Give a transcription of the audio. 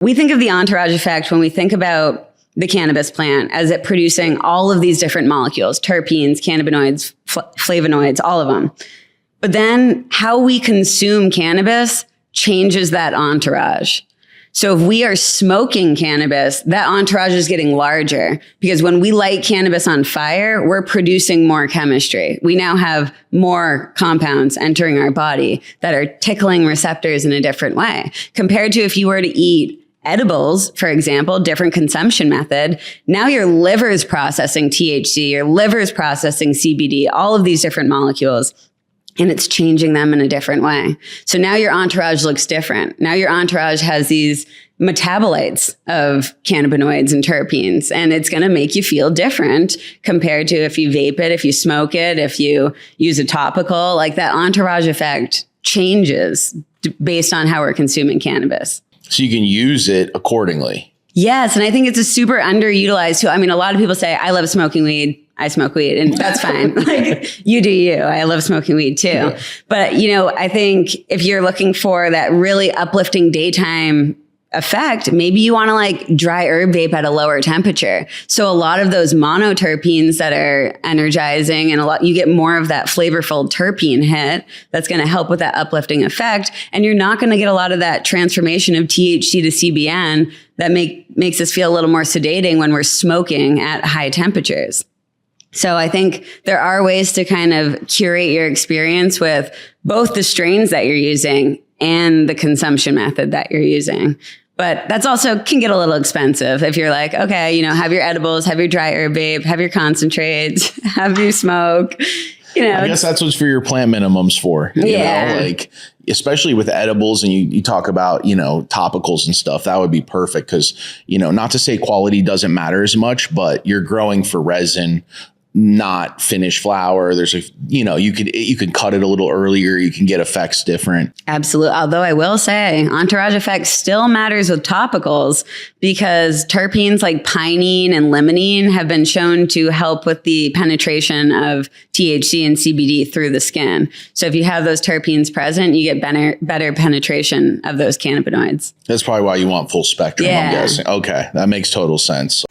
We think of the entourage effect when we think about the cannabis plant as it producing all of these different molecules, terpenes, cannabinoids, flavonoids, all of them. But then how we consume cannabis changes that entourage. So if we are smoking cannabis, that entourage is getting larger because when we light cannabis on fire, we're producing more chemistry. We now have more compounds entering our body that are tickling receptors in a different way compared to if you were to eat edibles, for example, different consumption method. Now your liver is processing THC, your liver is processing CBD, all of these different molecules. And it's changing them in a different way. So now your entourage looks different. Now your entourage has these metabolites of cannabinoids and terpenes, and it's going to make you feel different compared to if you vape it, if you smoke it, if you use a topical. Like that entourage effect changes based on how we're consuming cannabis. So you can use it accordingly. Yes. And I think it's a super underutilized tool. I mean, a lot of people say, I love smoking weed. I smoke weed, and that's fine. Like, you do you. I love smoking weed too. Yeah. But, I think if you're looking for that really uplifting daytime effect, maybe you want to like dry herb vape at a lower temperature. So a lot of those monoterpenes that are energizing and you get more of that flavorful terpene hit that's going to help with that uplifting effect. And you're not going to get a lot of that transformation of THC to CBN that makes us feel a little more sedating when we're smoking at high temperatures. So I think there are ways to kind of curate your experience with both the strains that you're using and the consumption method that you're using. But that's also can get a little expensive if you're like, okay, have your edibles, have your dry herb vape, have your concentrates, have your smoke. I guess that's what's for your plant minimums for. Like especially with edibles and you talk about, topicals and stuff, that would be perfect because, not to say quality doesn't matter as much, but you're growing for resin, not finished flower. There's you can cut it a little earlier. You can get effects different. Absolutely. Although I will say entourage effect still matters with topicals because terpenes like pinene and limonene have been shown to help with the penetration of THC and CBD through the skin. So if you have those terpenes present, you get better penetration of those cannabinoids. That's probably why you want full spectrum, I'm guessing. Okay. That makes total sense.